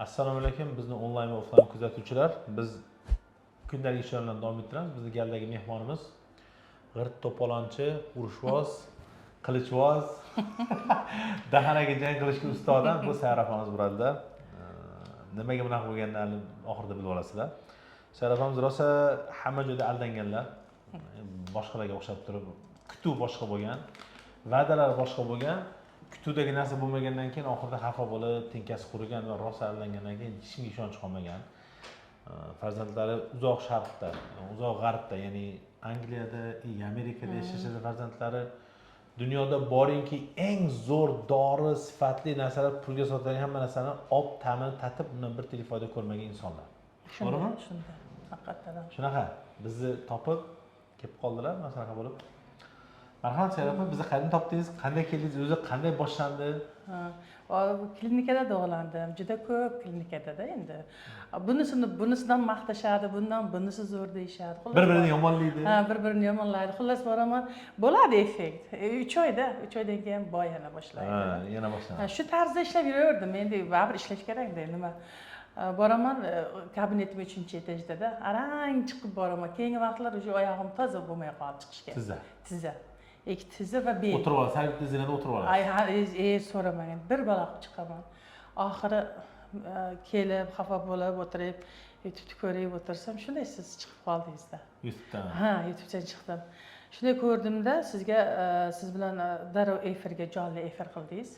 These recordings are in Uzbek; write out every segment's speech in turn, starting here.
Assalomu alaykum, bizni onlayn va offlayn kuzatuvchilar. Biz kundalik ishlar bilan davom ettiramiz. Bizning galdagi mehmonimiz g'irt to'polonchi, urushvoz, qilichvoz, dahanaga jang qilishga usta odam bu Sayyor opamiz bo'ladi-da. Nimaga bunaqa bo'lganini oxirida bilib olasizlar. Sayyor opamiz rosa hamma joyda aldanganlar. Boshqalarga o'xshab turib, kutuv boshqa bo'lgan, va'dalar boshqa bo'lgan. Kutuvdagi narsa bo'lmagandan keyin oxirida xafa bo'lib, tinkasi qurigan va rosa aldangandan keyin hech kimga ishonch qolmagan. Farzandlari uzoq sharqda, uzoq g'arbda, ya'ni Angliyada, Amerikada yashashadi farzandlari. Dunyoda boringki eng zo'r dori sifatli narsalar pulga sotilgan hamma narsani ta'mini tatib, undan bir tili foyda ko'rmagan insonlar. To'g'rimi? Shunday. Haqiqatan. Shunaqa bizni topib kelib qoldilar, maslahat bo'lib. Marhamat Sayyor opa, bizni qayerdan topdingiz? Qanday keldingiz? O'zi qanday boshlandi? Klinikada davolandim. Juda ko'p klinikada endi. Bunisidan maqtashadi, bunisi zo'r deyishadi. Bir-birini yomonlaydi. Bir-birini yomonlaydi. Xullas boraman, bo'ladi effekt. 3 oydan keyin yana boshlaydi. Yana boshlanadi. Shu tarzda ishlab yuraverdim. Endi baribir ishlash kerak-da, nima. Boraman kabinetim 3-etajda, arang chiqib boraman. Keyingi vaqtlar o'sha oyog'im toza bo'lmay qolib chiqishga. Tizza. Ikki tizza va bel. O'tirib olasiz, har bitta zinada o'tirib olasiz. So'ramang. Bir balo qilib chiqaman. Oxiri kelib, xafa bo'lib o'tirib, YouTube'ni ko'rib o'tirsam, shunday siz chiqib qoldingiz-da. YouTube'dan. YouTube'dan chiqdim. Shunday ko'rdimda, siz bilan darrov efirga jonli efir qildingiz.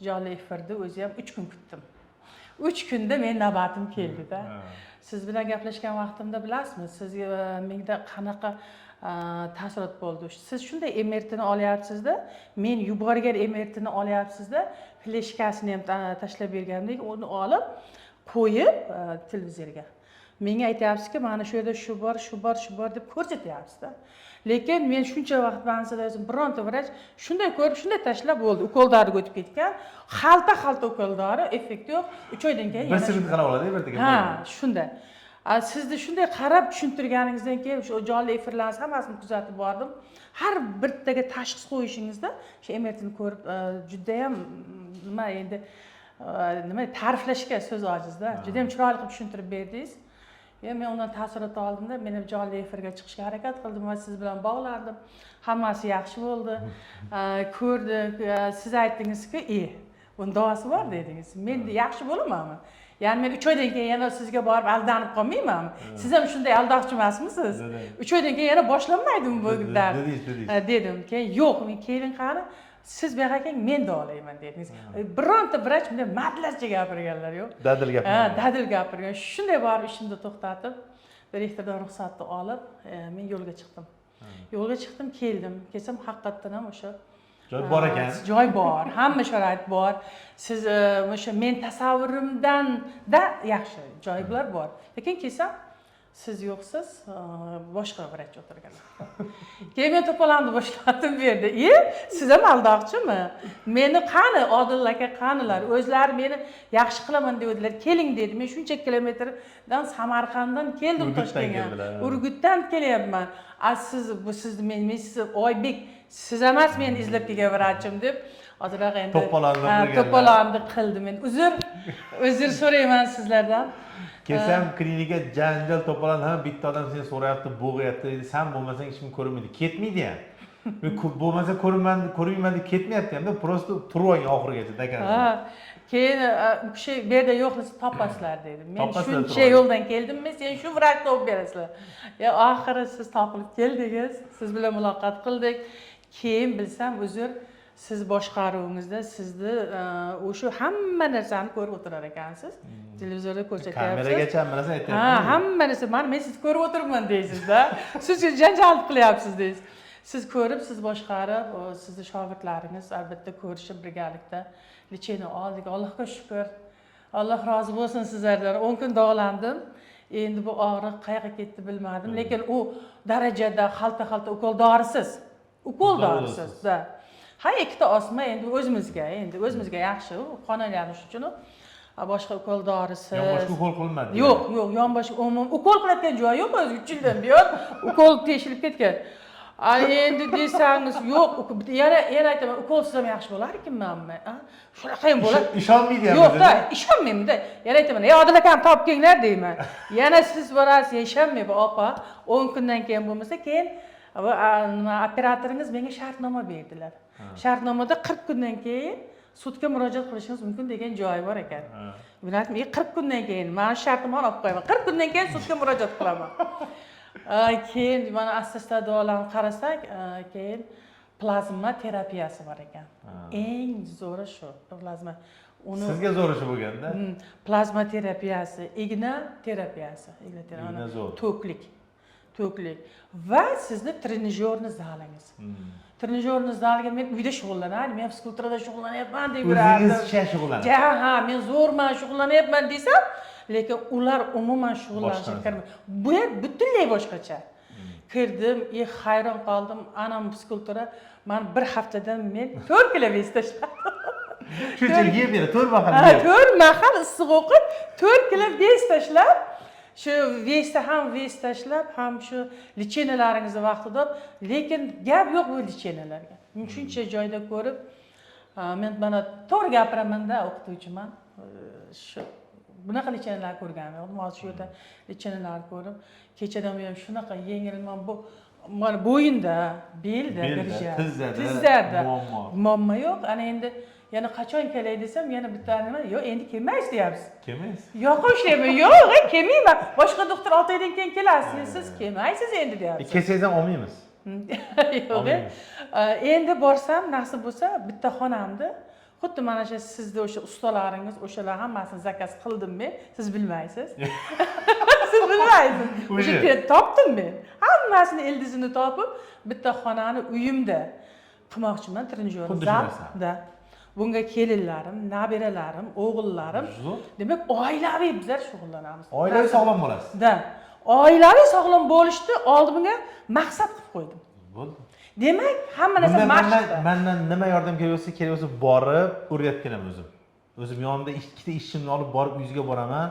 Jonli efirni o'zi ham 3 kun kutdim. 3 kunda men navbatim keldi-da. Siz bilan gaplashgan vaqtimda bilasizmi, sizga menda qanaqa taassurot bo'ldi. Siz shunday emertini olyapsiz-da, men yuborgan emertini olyapsiz-da, fleshkasini ham tashlab bergandek, uni olib qo'yib televizorga. Menga aytyapsizki, mana shu yerda shu bor deb ko'rsatyapsiz-da. Lekin men shuncha vaqt mansada bironta vrach shunday ko'rib, shunday tashlab bo'ldi. Ukol doriga o'tib ketgan. Xalta ukol dori, effekt yo'q. 3 oydan keyin bir sekund qarab oladi, ertaga. Shunday. Sizni shunday qarab tushuntirganingizdan keyin o'sha jonli efirlarni hammasini kuzatib bordim. Har birtaga tashxis qo'yishingizda shu emertini ko'rib juda ham nima ta'riflashga so'z ojiz-da. Juda ham chiroyli qilib tushuntirib berdingiz. Men undan taassurot oldimda, men ham jonli efirga chiqishga harakat qildim va siz bilan bog'landim. Hammasi yaxshi bo'ldi. Ko'rdik, siz aytdingizki, bunda davosi bor dedingiz. Men yaxshi bo'lamanmi? Ya'ni men 3 oydan keyin yana sizga borib aldanib qolmaymanmi? Siz ham shunday aldoqchi emasmisiz? 3 oydan keyin yana boshlanmaydimi bu dard? Dedim. Keyin yo'q, men keling qani, siz bu yoqqa keling, men davolayman dedingiz. Bironta vrach bunday madlascha gapirganlar yo'q. Dadil gapirgan. Dadil gapirgan. Shunday borib ishimni to'xtatib, direktordan ruxsatni olib, men yo'lga chiqdim. Yo'lga chiqdim, keldim. Kelsam haqiqatan ham o'sha joy bor ekan. Joy bor, hamma sharoit bor. Siz o'sha men tasavvurimdan-da yaxshi joylar bor. Lekin kelsam siz yo'qsiz, boshqa vrach o'tirganlar. Keyin men to'polonni boshladim bu yerda. Siz ham aldoqchimi? Meni qani Odil aka qanilar? O'zlari meni yaxshi qilaman dedilar. Keling dedi. Men shuncha kilometrdan Samarqanddan keldim Toshkentga. Urgutdan kelyapman. Sizni men sizni Oybek, siz emas meni izlab kelgan vrachim deb ozroq endi to'polonni qildim. Men uzr so'rayman sizlardan. Kelsam klinika janjal to'polon, hamma bitta odam seni so'rayapti, bo'g'yapti, sen bo'lmasang hech kim ko'rmaydi. Ketmaydi ham. Men bo'lmasa ko'rmayman deb ketmayapti ham, prosta turib olgan oxirigacha dakan. Keyin u kishi bu yerda yo'qlisiz topasizlar dedi. Men shuncha yo'ldan keldim, sen shu vrachni olib berasizlar. Oxiri siz topilib keldingiz, siz bilan muloqot qildik. Keyin bilsam uzr, siz boshqaruvingizda sizni o'sha hamma narsani ko'rib o'tirar ekansiz. Televizorda ko'rsatyapsiz. Kameragacha hamma narsa aytyapsiz. Hamma narsa, men sizni ko'rib o'tiribman deysiz-da. Siz janjal qilyapsiz deysiz. Siz ko'rib, siz boshqarib, sizni shogirdlaringiz albatta ko'rishib birgalikda licheni oldik. Allohga shukr. Alloh rozi bo'lsin sizlardan. 10 kun davolandim. Endi bu og'riq qayerga ketdi bilmadim, lekin u darajada xalta ukol dorisiz. Ukol dorisiz-da. Ikkita osma endi o'zimizga yaxshi, qon aylanishi uchun boshqa ukol dorisi. Yonboshga ukol qilinmadi. Yo'q, yonboshga umuman ukol qilayotgan joyi yo'q, o'zi 3 yildan buyon ukol teshilib ketgan. endi desangiz, yo'q, yana aytaman, ukolsiz ham yaxshi bo'lar ekanmanmi? Shunaqa ham bo'lar. ishonmaydi ham. Yo'q-da, ishonmayman-da. Yana aytaman, Odil akam topib kelinglar deyman. Yana siz borasiz, ishonmayman, opa. 10 kundan keyin bo'lmasa, keyin operatoringiz menga shartnoma berdilar. Shartnomada 40 kundan keyin sudga murojaat qilishingiz mumkin degan joyi bor ekan. Men aytdim, 40 kundan keyin men shartnomani olib qo'yaman. 40 kundan keyin sudga murojaat qilaman. Keyin mana asta-asta davolarni qarasak, keyin plazma terapiyasi bor ekan. Eng zo'ri shu, plazma. Sizga zo'ri shu bo'lganda? Plazma terapiyasi, igna terapiyasi, Igna zo'r. To'klik va sizni trenajyorni zalingiz. Trenajyorni zaliga men uyda shug'ullanardim, men fizkulturada shug'ullanyapman deb yurardim. O'zingiz shug'ullanasiz? Ha, men zo'rman, shug'ullanyapman desam, lekin ular umuman shug'ullanishga kirmaydi. Bu butunlay boshqacha. Kirdim, hayron qoldim. Anam fizkultura men bir haftadan men 4 kilo vес tashladim. Shuncha yeb beradi, 4 mahal yeb. 4 mahal issiq o'qib, 4 kilo vес tashlab, shu vesda ham vес tashlab, ham shu lichenalaringizni vaqtida, lekin gap yo'q bu lichenalarga. Men shuncha joyda ko'rib, men mana to'g'ri gapiraman-da, o'qituvchiman. Shu bunaqa lichenalar ko'rganman. Hozir shu yerda lichenalar ko'rib, kechadan ham shunaqa yengilman bu mana bo'yinda, belda, girja, tizlarda muammo yo'q. Ana endi yana qachon kelay desam, yana bitta nima, yo'q, endi kelmaysiz deyapsiz. Kelmaysiz? Yo'q, ishlayman. Yo'q, kelmayman. Boshqa doktor 6 oydan keyin kelasiz, siz kelmaysiz endi deyapsiz. Kelsangiz ham olmaymiz. Yo'q. Endi borsam, nasib bo'lsa, bitta xonamda xuddi mana shu sizning o'sha ustalaringiz, o'shalar hammasini zakaz qildim men, siz bilmaysiz. Siz bilmaysiz. O'sha topdim men. Hammasini ildizini topib, bitta xonani uyimda qilmoqchiman, trenajyor zalda. Bunga kelinlarim, nabiralarim, o'g'illarim, demak oilaviy bizlar shug'ullanamiz. Oilaviy sog'lom bo'lasiz. Da. Oilaviy sog'lom bo'lishni oldimga maqsad qilib qo'ydim. Bo'ldi. Demak, hamma narsa mashq. Mendan nima yordam kelayotsa borib o'rgatib kelaman o'zim. O'zim yonimda ikkita ishchimni olib borib uyiga boraman.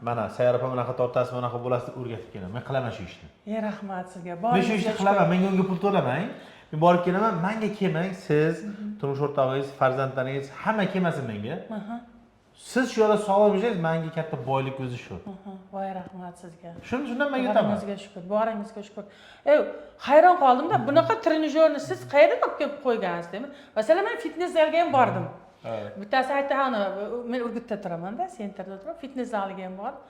Mana sayyorafa bunaqa tortasiz, bunaqa bo'lasiz deb o'rgatib kelaman. Men qilaman shu ishni. Rahmat sizga. Men shu ishni qilaman. Menga unga pul to'lamang. Men borib kelaman. Menga kelmang, siz, turmush o'rtog'ingiz, farzandlaringiz hamma kelmasin menga. Siz shu yerda sog'lom yursangiz, menga katta boylik o'zi shu. Voy rahmat sizga. Shundan men yetaman. Boringizga shukur, boringizga shukur. Hayron qoldim-da, bunaqa trenajyorni siz qayerdan olib kelib qo'ygansiz deyman. Masalan, men fitnes zalga ham bordim. Bittasi aytdi, "Ana, men Urgutda turaman-da, sentrda turaman, fitnes zaliga ham bordim."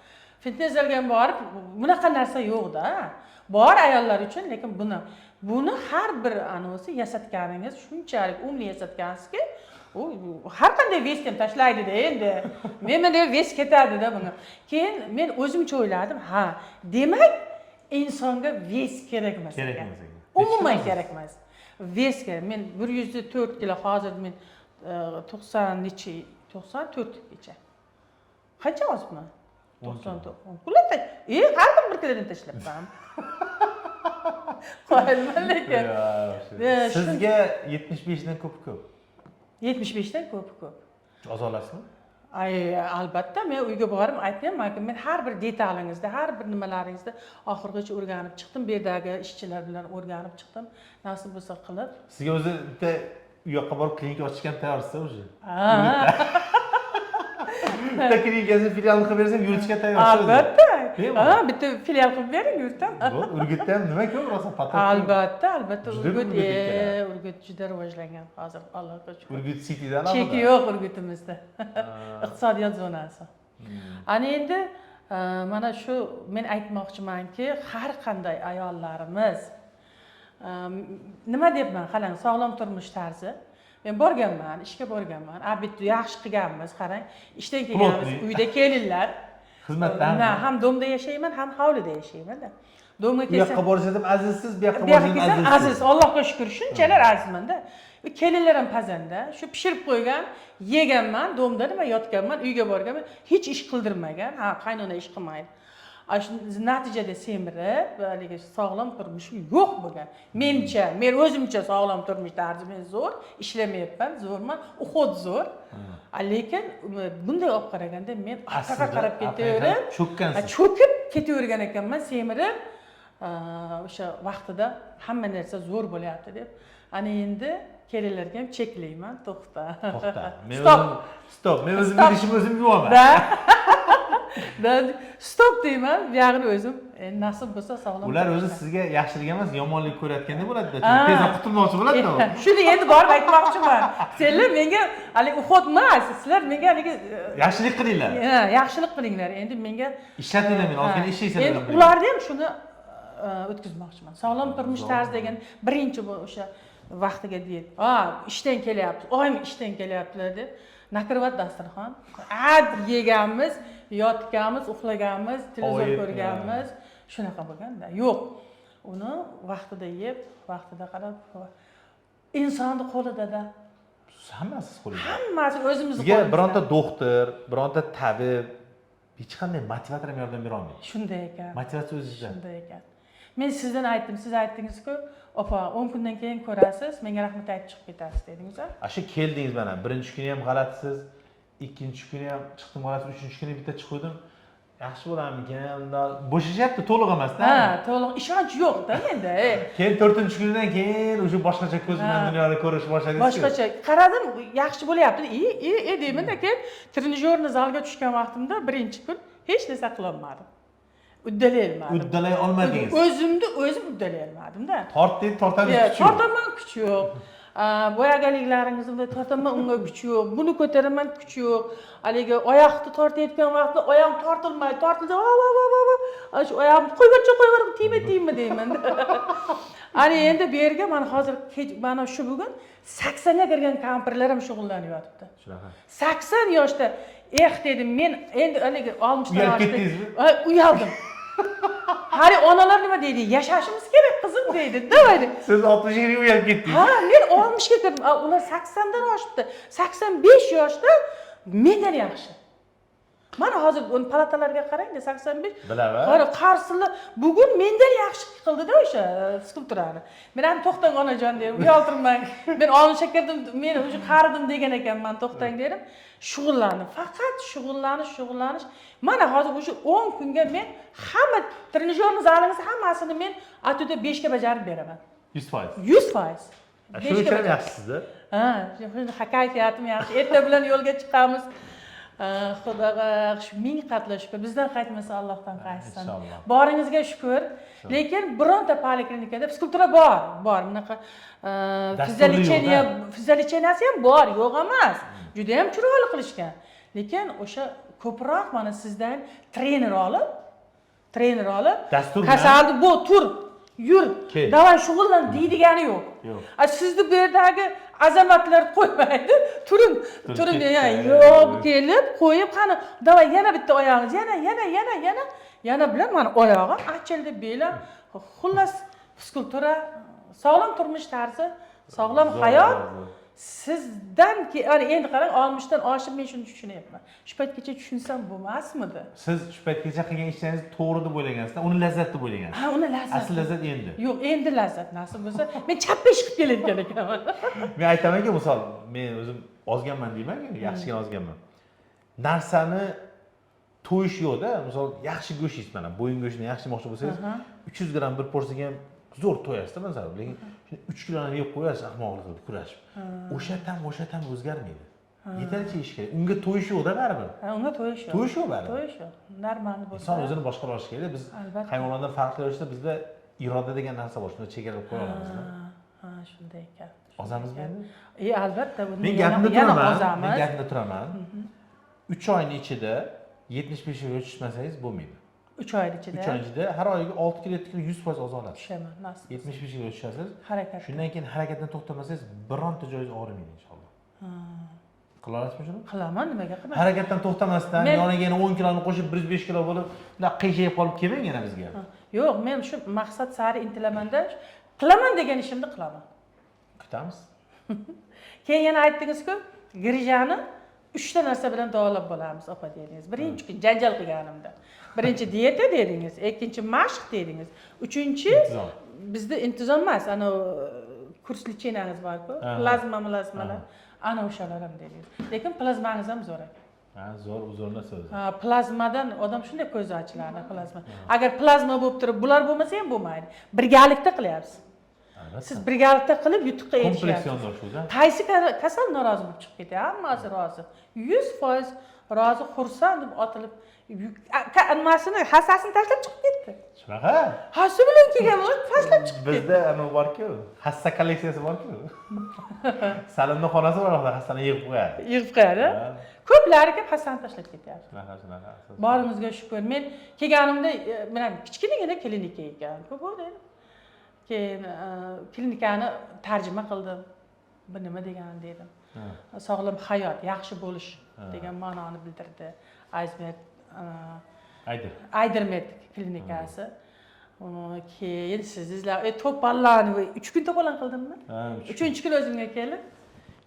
Fitnes zalga ham borib, bunaqa narsa yo'q-da. Bor ayollar uchun, lekin buni har bir anosi yasatganingiz shunchalik umli yasatgansizki, u har qanday ves ham tashlaydi-da endi. Menda ves ketadi-da buni. Keyin men o'zimcha o'yladim, ha, demak insonga ves kerak emas. Kerak emas. Umuman kerak emas. Ves kerak. Men 104 kilo hozir men 94 gacha. Qancha ozman? 94. Kulata, har bir kilodan tashlabman. Qo'yilman lekin. Sizga 75 dan ko'p. 75 dan ko'p. Ozolasizmi? Albatta, men uyga borib aytmayman, men har bir detalingizda, har bir nimalaringizda oxirgacha o'rganib chiqdim, bu yerdagi ishchilar bilan o'rganib chiqdim. Nasib bo'lsa qilib. Sizga o'zi bitta u yoqqa borib klinika ochishgan tayyorsiz o'zi. Bitta klinikasini filialni qilib bersam, yuritishga tayyorsiz. Albatta. Bitta filial qilib bering, yurtam. Urgutda ham nima ko'p rosa patat. Albatta. Urgut juda rivojlangan hozir, Allohga shukr. Urgut City'dan cheki yo'q Urgutimizda. Iqtisodiyot zonasi. Ana endi mana shu men aytmoqchimanki, har qanday ayollarimiz nima deyapman, qarang, sog'lom turmush tarzi. Men borganman, ishga borganman. Bitta yaxshi qilganmiz, qarang. Ishdan kelganmiz, uyda kelinlar. Xizmatdan. Ham domda yashayman, ham hovlida yashayman-da. Domga kelsam, bu yoqqa borsam azizsiz, bu yoqqa borsam aziz. Aziz, Allohga shukr, shunchalar azizman-da. Kelinlar ham pazanda, shu pishirib qo'ygan, yeganman, domda nima yotganman, uyga borganman, hech ish qildirmagan. Ha, qaynona ish qilmaydi. Natijada semirib, haligi sog'lom turmushim yo'q bo'lgan. Mencha, men o'zimcha sog'lom turmush tarzim zo'r, ishlamayapman, zo'rman, uxod zo'r. Lekin bunday olib qaraganda men orqaga qarab ketaverib, cho'kib ketavergan ekanman, semirib, o'sha vaqtida hamma narsa zo'r bo'lyapti deb. Ana endi kelinlarga ham cheklayman, to'xta. Stop. Men o'zimni ishimni o'zim yuvaman. Stop deyman, bu yog'ini o'zim nasib bo'lsa sog'lom. Ular o'zi sizga yaxshilik emas, yomonlik ko'rayotganda bo'ladi-da. Tezroq qutulmoqchi bo'ladi-da. Shuni endi borib aytmoqchiman. Senlar menga hali uxot emas, sizlar menga haligi yaxshilik qilinglar. Yaxshilik qilinglar. Endi menga ishlatinglar, men ozgina ishlaysizlar. Endi ularni ham shuni o'tkazmoqchiman. Sog'lom turmush tarzi degan birinchi bu o'sha vaqtiga deydi. Ishdan kelyapti, oyim ishdan kelyaptilar deb nakirvat dasturxon. Yeganmiz, yotganmiz, uxlaganmiz, televizor ko'rganmiz, shunaqa bo'lganda. Yo'q. Uni vaqtida yeb, vaqtida qarab, insonni qo'lida-da. Hammasi qo'lida. Hammasi o'zimiz qo'limizda. Bizga bironta doktor, bironta tabib hech qanday motivator ham yordam bera olmaydi. Shunday ekan. Motivatsiya o'zingizda. Shunday ekan. Men sizdan aytdim, siz aytdingiz-ku, opa, 10 kundan keyin ko'rasiz, menga rahmat aytib chiqib ketasiz dedingiz. Shu keldingiz mana, birinchi kuni ham g'alatisiz, ikkinchi kuni ham chiqdim g'alati, uchinchi kuni bitta chiqdim. Yaxshi bo'larmikan? Bo'shashyapti, to'liq emas-da. To'liq ishonch yo'q-da menda. Keyin 4-kundan keyin o'sha boshqacha ko'z bilan dunyoni ko'rish boshladingiz. Boshqacha. Qaradim, yaxshi bo'lyapti. Deyman-da, keyin trenajyorni zalga tushgan vaqtimda birinchi kun hech narsa qila olmadim. Uddalay olmadim. Uddalay olmadingiz. O'zim uddalay olmadim-da. Tortamiz kuch yo'q. Tortaman kuch yo'q. Boyagaliklarimizni tortaman, unga kuch yo'q. Buni ko'taraman, kuch yo'q. Haligi oyoqni tortayotgan vaqtda oyoqim tortilmaydi. Tortilsa, shu oyoqni qo'yib tegma deyman. Ana endi bu yerga mana hozir mana shu bugun 80 ga kirgan kampirlar ham shug'ullanib yotibdi. Shunaqa. 80 yoshda dedim, men endi haligi 60 Uyalib ketdingizmi? Uyaldim. Hari onalar nima deydi? Yashashimiz kerak qizim deydi. Davaydi. Siz 60 ga uyalib ketdingiz. Men 60 ga kirdim. Ular 80 dan oshibdi. 85 yoshda mendan yaxshi. Mana hozir uni palatalarga qarang-da, 85. Bilaman. Qarsilar bugun mendan yaxshi qildi-da o'sha skulpturani. Men ham to'xtang onajon dedim, uyaltirmang. Men 60 ga kirdim, men o'sha qaridim degan ekanman, to'xtang dedim. Shug'ullanib, faqat shug'ullanish. Mana hozir o'sha 10 kunga men hamma trenajyorni zalingiz hammasini men atuda 5 ga bajarib beraman. 100%. 100%. Shuning uchun ham yaxshiz-da. Shuni kayfiyatim yaxshi. Erta bilan yo'lga chiqamiz. Xudoga ming qatla shukr. Bizdan qaytmasa Allohdan qaytsin. Inshaalloh. Boringizga shukr. Lekin bironta poliklinikada skulptura bor. Bunaqa fiziologiyasi ham bor, yo'q emas. Juda ham chiroyli qilishgan. Lekin o'sha ko'proq mana sizdan trener olib, kasalni bu tur, yur, davay shug'ullan deydigani yo'q. Sizni bu yerdagi azamatlar qo'ymaydi. Turing yo'q kelib qo'yib, qani davay yana bitta oyog'ingiz, yana bilan mana oyog'im achildi, belim. Xullas skulptura, sog'lom turmush tarzi, sog'lom hayot. Sizdan endi qarang, 60 dan oshib men shuni tushunyapman. Shu paytgacha tushunsam bo'lmasmidi? Siz shu paytgacha qilgan ishlaringiz to'g'ri deb o'ylagansiz, uni lazzat deb o'ylagansiz. Uni lazzat. Asl lazzat endi. Yo'q, endi lazzat nasib bo'lsa, men chapga chiqib kelayotgan ekanman. Men aytamanki, misol, men o'zim ozganman deyman-ku, yaxshigina ozganman. Narsani to'yish yo'qda, misol yaxshi go'sht yeysiz, mana bo'yin go'shtini yaxshi yemoqchi bo'lsangiz, 300 gram bir porsiyaga ham zo'r to'yasiz-da, masalan, lekin 3 kiloni yeb qo'yasiz, ahmoqlik qilib kurashib. O'sha tam o'zgarmaydi. Yetarlicha yeyish kerak. Unga to'yish yo'qda baribir. Unga to'yish yo'q. To'yish yo'q baribir. To'yish yo'q. Normal bo'lsa. Inson o'zini boshqarish kerak. Biz hayvonlardan farqli ravishda bizda iroda degan narsa bor. Shuni chegaralab qo'ya olamizda. Shunday ekan. Ozamizmi endi? Albatta, men gapimda turaman. 3 oyning ichida 75 ga tushmasangiz bo'lmaydi. 3 oy ichida. 3 oy ichida har oyiga 6 kilo 7 kilo 100% ozolasiz. Tushaman, nasib. 75 ga tushasiz. Harakat. Shundan keyin harakatdan to'xtamasangiz bironta joyingiz og'rimaydi inshaalloh. Qila olasizmi shuni? Qilaman, nimaga qilmayman? Harakatdan to'xtamasdan yoniga yana 10 kiloni qo'shib 105 kilo bo'lib, bunday qiyshayib qolib kelmang yana bizga. Yo'q, men shu maqsad sari intilamanda, qilaman degan ishimni qilaman. Kutamiz. Keyin yana aytdingiz-ku, grijani 3 ta narsa bilan davolab bo'lamiz, opa dedingiz. Birinchi kun janjal qilganimda. Birinchi dieta dedingiz, ikkinchi mashq dedingiz, uchinchi bizda intizom emas, ana kurs lichenangiz bor-ku, plazmalar, ana o'shalar ham dedingiz. Lekin plazmangiz ham zo'r ekan. Ha, zo'r narsa o'zi. Plazmadan odam shunday ko'zi ochiladi, plazma. Agar plazma bo'lib turib, bular bo'lmasa ham bo'lmaydi. Birgalikda qilyapsiz. Siz birgalikda qilib yutuqqa erishyapsiz. Kompleks yondashuvda. Qaysi kasal norozi bo'lib chiqib ketadi? Hammasi rozi. 100% rozi, xursand deb otilib, nimasini, hassasini tashlab chiqib ketdi. Shunaqa? Hassa bilan kelgan bo'lib, tashlab chiqib ketdi. Bizda ana bor-ku, hassa kolleksiyasi bor-ku. Salimning xonasi bor, hassani yig'ib qo'yadi. Yig'ib qo'yadi. Ko'plari kelib hassani tashlab ketyapti. Shunaqa. Borimizga shukur. Men kelganimda mana kichkinagina klinika ekan. Ko'p bo'ldi. Keyin klinikani tarjima qildim. Bu nima degani dedim. Sog'lom hayot, yaxshi bo'lish degan ma'noni bildirdi. Aydirmet klinikasi. Keyin sizlar to'pollanib 3 kun to'pollan qildimmi? 3-chi kun o'zimga kelib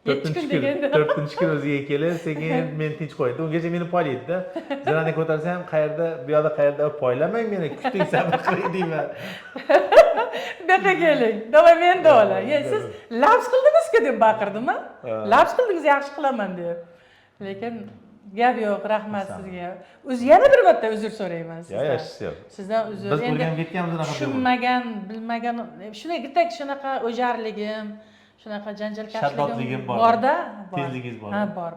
4-chi kun o'ziga kelib, sekin men tinch qo'ydi. Ungacha meni poylaydi-da. Zirani ko'tarsam, qayerda, bu yoqda qayerda poylamang meni, kuting sabr qiling deyman. Bu yerga keling. Davay men davay. Siz labs qildingiz-ku deb baqirdim-a? Labs qildingiz, yaxshi qilaman deb. Lekin gap yo'q, rahmat sizga. Yana bir marta uzr so'rayman sizdan. Yaxshi. Sizdan uzr. Biz o'rganib ketganmiz unaqa. Tushunmagan, bilmagan, shunday bitta shunaqa o'jarligim, shunaqa janjalkashligim bor-da, tezligingiz bor. Ha, bor.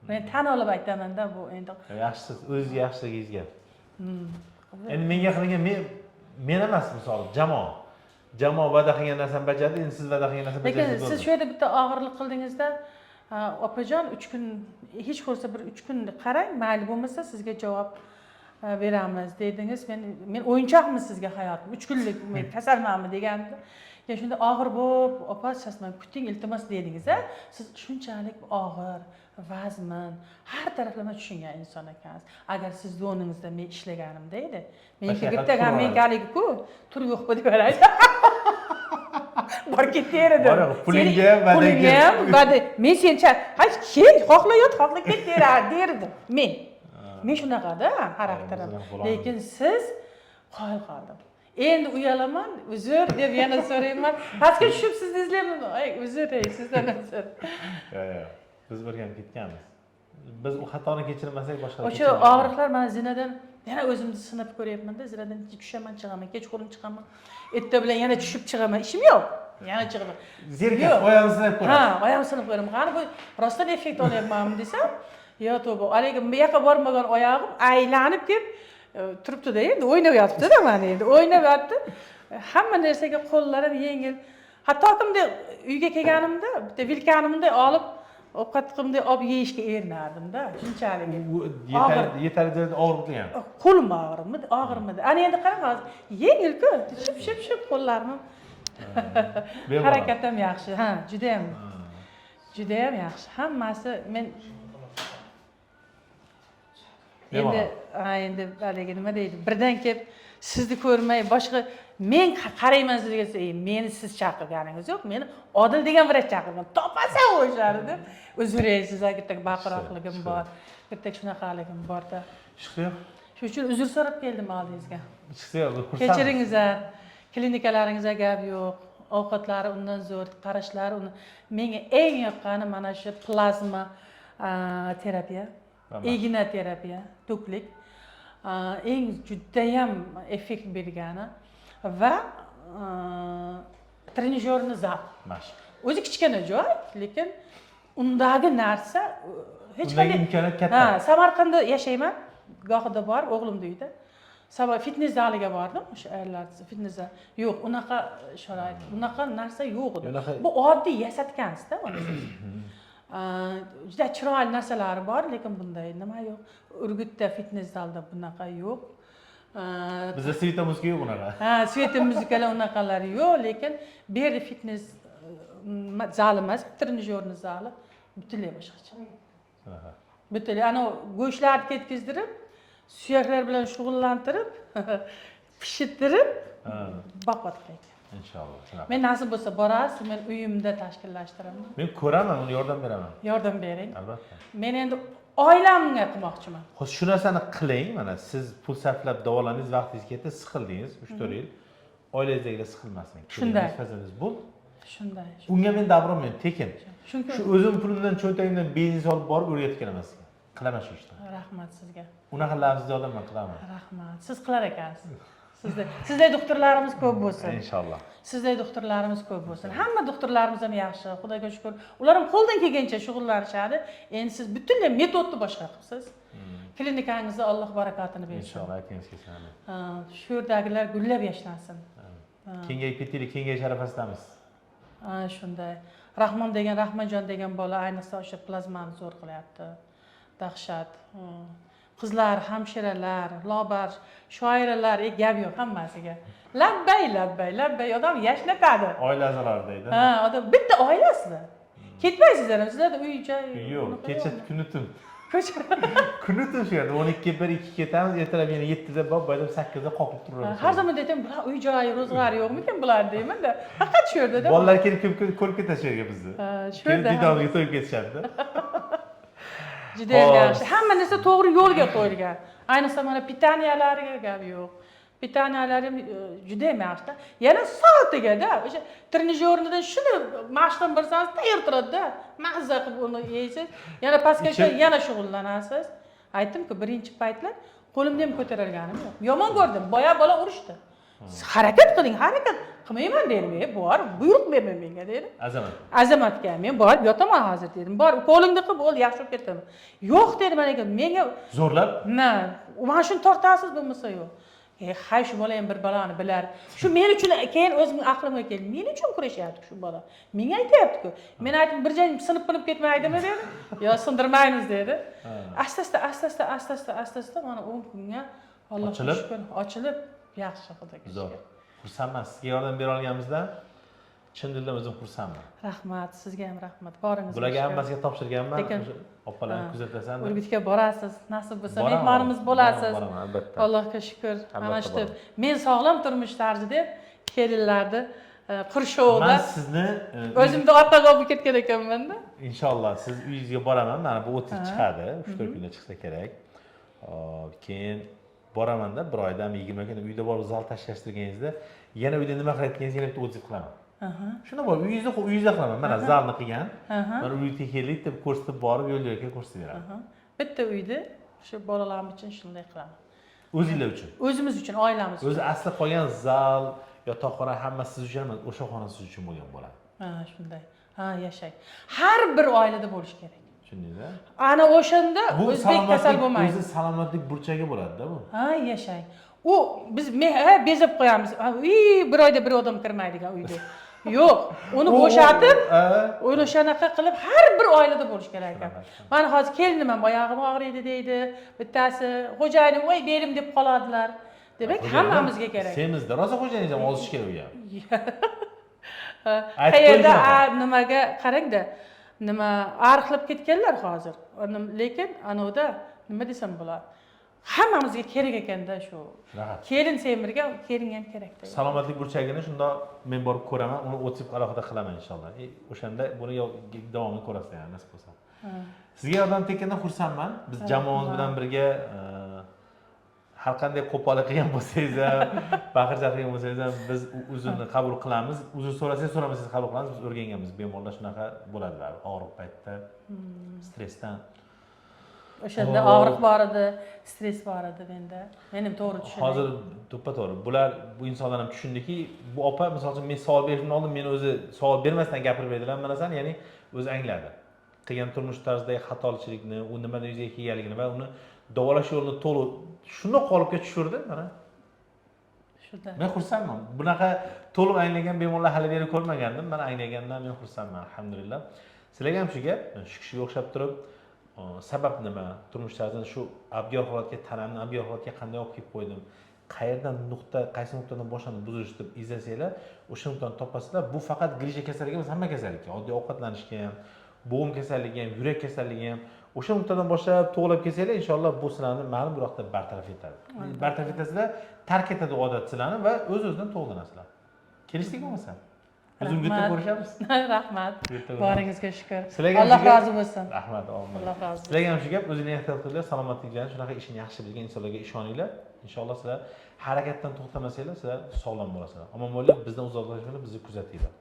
Men tan olib aytaman-da, bu endi. Yaxshisiz, o'z yaxshiligingizga. Endi menga qilingan men emas, misol, jamoa va'da qilgan narsani bajardi, endi siz va'da qilgan narsani bajarasiz. Lekin siz shu yerda bitta og'irlik qildingizda, opajon 3 kun, hech bo'lmasa bir 3 kun qarang, mayli bo'lmasa sizga javob beramiz dedingiz. Men o'yinchoqmi sizga hayotim? 3 kunlik men kasalmanmi degandim. Keyin shunda og'ir bo'lib, opa sasman kuting iltimos dedingiz-a. Siz shunchalik og'ir, vazmin, har taraflama tushungan inson ekansiz. Agar siz o'rningizda men ishlaganimda edi, menga bitta mengaligi-ku, tur yo'q deb beradi. Bor ketaverdi. Pulingga va'da. Men sencha, hech kel, xohla yot, xohla ketaver derdim. Men shunaqada xarakterim. Lekin siz qoyil qoldim. Endi uyalaman, uzr deb yana so'rayman. Pastga tushib sizni izlayman. Ay, uzr, sizdan uzr. Yo'q. Biz o'rganib ketganmiz. Biz u xatoni kechirmasak boshqa. O'sha og'riqlar mana zinadan yana o'zimni sinab ko'ryapman-da, zinadan tushaman, chiqaman, kechqurun chiqaman. Erta bilan yana tushib chiqaman. Ishim yo'q. Yana chiqaman. Zerikib oyog'imni sinab ko'raman. Ha, oyog'imni sinab ko'raman. Qani bu rostdan effekt olyapmanmi desam, yo to'g'ri. Haligi bu yoqqa bormagan oyog'im aylanib kelib turibdi-da, endi o'ynab yotibdi-da mana endi. O'ynab yotdi. Hamma narsaga qo'llarim yengil. Hatto kimda uyga kelganimda bitta vilkanimda olib ovqatimni olib yeyishga erinardim-da, shunchalik. Yetarli darajada og'riqli ham. Qo'lim og'irmidi? Ana endi qarang hozir, yengil-ku, ship qo'llarim. Harakatim yaxshi. Ha, juda ham yaxshi. Hammasi men endi haligi nima deydi? Birdan kelib sizni ko'rmay boshqa men qarayman sizga, meni siz chaqirganingiz yo'q, meni Odil degan vrach chaqirgan. Topasan o'sharni deb. Uzr, sizga bitta baqiroqligim bor, bitta shunaqaligim bor-da. Ishqiyo'q. Shuning uchun uzr so'rab keldim oldingizga. Ishqiyo'q, xursand. Kechiringizlar. Klinikalaringizga gap yo'q. Ovqatlari undan zo'r, qarashlari menga eng yoqqani mana shu plazma terapiya, igna terapiya, to'klik. Eng judayam effekt bergani va trenajyorni zal. O'zi kichkina joy, lekin undagi narsa hech qanday imkoniyat katta. Ha, Samarqandda yashayman. Gohida borib, o'g'limning uyida. Fitness zaliga bordim, o'sha ayollar fitness zali. Yo'q, unaqa sharoit, unaqa narsa yo'q edi. Bu oddiy yasatgansizda buni. Juda chiroyli narsalari bor, lekin bunday nima yo'q. Urgutda fitness zalda bunaqa yo'q. Bizda sveta muzika yo'q unaqa. Ha, sveta muzikalar unaqalari yo'q, lekin bu yerda fitness zali emas, trenajyorni zali butunlay boshqacha. Butunlay ana go'shtlarni ketkizdirib, suyaklar bilan shug'ullantirib, pishirtirib, baqvat qilaylik. Inshaalloh. Men nasib bo'lsa borasiz, men uyimda tashkillashtiraman. Men ko'raman, uni yordam beraman. Yordam bering. Albatta. Men endi oilamga qilmoqchiman. Xo'sh, shu narsani qiling, mana siz pul sarflab davolandingiz, vaqtingiz ketdi, siqildingiz 3-4 yil. Oilangizdagilar siqilmasin. Shunday. Farzandingiz bo'l. Shunday. Unga men davrom men tekin. Chunki shu o'zim pulimdan cho'ntagimdan benzin olib borib o'rgatib kelaman sizga. qilaman shu ishni. Rahmat sizga. Unaqa lafzli yordam men qilaman. Rahmat. Siz qilar ekansiz. Sizday doktorlarimiz ko'p bo'lsin. Inshaalloh. Sizday doktorlarimiz ko'p bo'lsin. Hamma doktorlarimiz ham yaxshi, Xudoga shukr. Ular ham qo'ldan kelgancha shug'ullanishadi. Endi siz butunlay metodni boshqa qilibsiz. Klinikangizda Alloh barakatini bersin. Inshaalloh aytgangiz kelsin. Shu yerdagilar gullab yashnasin. Kengayib ketaylik, kengayish arafasidamiz. Shunday. Rahmonjon degan bola ayniqsa o'sha plazmani zo'r qilyapti. Dahshat. Qizlar, hamshiralar, lobar, shoiralar, gap yo'q hammasiga. Labbay, odam yashnatadi. Oila a'zolari deydi. Odam bitta oilasida. Ketmaysizlar ham, sizlarda uy-joy. Yo'q, kecha kuni-tun. Ko'cha. Kuni-tun shu yerda 12:01-2 ketamiz, ertalab yana 7 da borib, bayram 8 da qoqib turamiz. Har zaman aytaman, bular uy-joy, ro'zg'or yo'qmikan bular deyman-da. Faqat shu yerda. Bolalar kelib ko'rib ketadi shu yerga bizni. Shu yerda. Didorga to'yib ketishadi. Juda ham yaxshi. Hamma narsa to'g'ri yo'lga qo'yilgan. Ayniqsa mana pitaniyalariga gap yo'q. Pitaniyalari juda ham yaxshi. Yana soatiga-da, o'sha trenajyornidan shuni mashqdan bilsangiz tayyor turadi-da. Mazza qilib uni yeysiz. Yana pastgacha yana shug'ullanasiz. Aytdim-ku, birinchi paytlar qo'limni ham ko'tarolganim yo'q. Yomon ko'rdim. Boya bola urishdi. Harakat qiling, harakat qilmayman dedim. Bor, buyruq berma menga dedim. Azamatga men borib yotaman hozir dedim. Bor, qo'lingni qilib bo'l, yaxshi bo'lib ketaman. Yo'q dedim menga zo'rlab? Mana shuni tortasiz bo'lmasa yo'q. Hay shu bola ham bir baloni bilar. Shu men uchun keyin o'zimning aqlimga keldi. Men uchun kurashyapti shu bola. Menga aytayapti-ku. Men aytdim, bir joyim sinib ketmaydimi dedim. Yo, sindirmaymiz dedi. Asta-asta mana 10 kunga Allohga shukr ochilib yaxshi Xudoga. Zo'r. Xursandman sizga yordam bera olganimizdan. Chin dildan o'zim xursandman. Rahmat, sizga ham rahmat. Boringiz. Bularga hammasiga topshirganman. Oppalarni kuzatasan. Urgutga borasiz, nasib bo'lsa mehmonimiz bo'lasiz. Boraman, albatta. Allohga shukr. Mana shu men sog'lom turmush tarzi deb kelinlarni qurshovda. Men sizni o'zimda otaga olib ketgan ekanman-da. Inshaalloh siz uyingizga boraman. Mana bu o'tib chiqadi. 3-4 kunda chiqsa kerak. Keyin boraman-da, bir oydan 20 kun uyda borib zal tashlashtirganingizda, yana uyda nima qilayotganingizni yana bitta o'tib qilaman. Shuni bor, uyingizda qilaman. Mana zalni qilgan. Mana uyga keldik deb ko'rsatib borib, yo'l-yo'lakay ko'rsatib beraman. Bitta uyda shu bolalarimiz uchun shunday qilaman. O'zinglar uchun. O'zimiz uchun, oilamiz uchun. O'zi asli qolgan zal, yotoqxona hamma siz uchun emas, o'sha xona siz uchun bo'lgan bo'ladi. Shunday. Yashang. Har bir oilada bo'lish kerak. Tushundingizmi? Ana o'shanda o'zbek kasal bo'lmaydi. O'zi salomatlik burchagi bo'ladi-da bu. Yashang. U biz bezab qo'yamiz. Bir oyda bir odam kirmaydigan uyga. Yo'q, uni bo'shatib, o'shanaqa qilib har bir oilada bo'lish kerak ekan. Mana hozir keldiman, oyog'im og'riydi deydi. Bittasi, xo'jayinim, "Voy, belim" deb qoladilar. Demak, hammamizga kerak. Semizda rosa xo'jayiningiz ham ozish kerak u ham. Qayerda nimaga qarang-da. Nima arxlab ketganlar hozir. Lekin anovda nima desam bo'ladi? Hammamizga kerak ekanda shu. Kelin semirgan, kelin ham kerak-da. Salomatlik burchagini shunda men borib ko'raman, uni o'tib alohida qilaman inshaalloh. O'shanda buni davomini ko'rasiz ham nasib bo'lsa. Sizga yordam tekkandan xursandman. Biz jamoamiz bilan birga har qanday qo'pollik qilgan bo'lsangiz ham, baqir-chaqir qilgan bo'lsangiz ham biz uzrni qabul qilamiz. Uzr so'rasangiz, so'ramasangiz qabul qilamiz. Biz o'rganganmiz. Bemorlar shunaqa bo'ladilar, og'riq paytda, stressdan. O'shanda og'riq bor edi, stress bor edi menda. Menim to'g'ri tushundim. Hozir to'ppa-to'g'ri. Bular bu insonlar ham tushundiki, bu opa masalan men savol berishimdan oldin men o'zi savol bermasdan gapirib berdilar mana narsani, ya'ni o'zi angladi. Qilgan turmush tarzidagi xatolikni, u nimadan yuzaga kelganligini va uni davolash yo'lini to'liq shunday qolipga tushirdi mana. Shunda. Men xursandman. Bunaqa to'liq anglagan bemorlar hali beri ko'rmagandim. Men anglagandan men xursandman, alhamdulillah. Sizlarga ham shu gap, shu kishiga o'xshab turib, sabab nima? Turmush tarzida shu abgor holatga tanamni abgor holatga qanday olib kelib qo'ydim? Qayerdan qaysi nuqtadan boshlanib buzilish deb izlasanglar, o'sha nuqtani topasizlar. Bu faqat grija kasalligi emas, hamma kasallikka, oddiy ovqatlanishga ham, bo'g'im kasalligi ham, yurak kasalligi ham o'sha nuqtadan boshlab to'g'rilab kelsanglar, inshaalloh bu sizlarni ma'lum bir vaqtda bartaraf etadi. Bartaraf etasizlar, tark etadi odat sizlarni va o'z-o'zidan to'g'rilanasizlar. Kelishdikmi bo'lmasa? O'zim bitta ko'rishamiz. Rahmat. Boringizga shukr. Alloh rozi bo'lsin. Rahmat, omma. Alloh rozi bo'lsin. Sizlarga ham shu gap, o'zingizga ehtiyot qilinglar, salomatlik bilan shunaqa ishini yaxshi bilgan insonlarga ishoninglar. Inshaalloh sizlar harakatdan to'xtamasanglar, sizlar sog'lom bo'lasizlar. Omon bo'lib, bizdan uzoqlashmanglar, bizni kuzatinglar.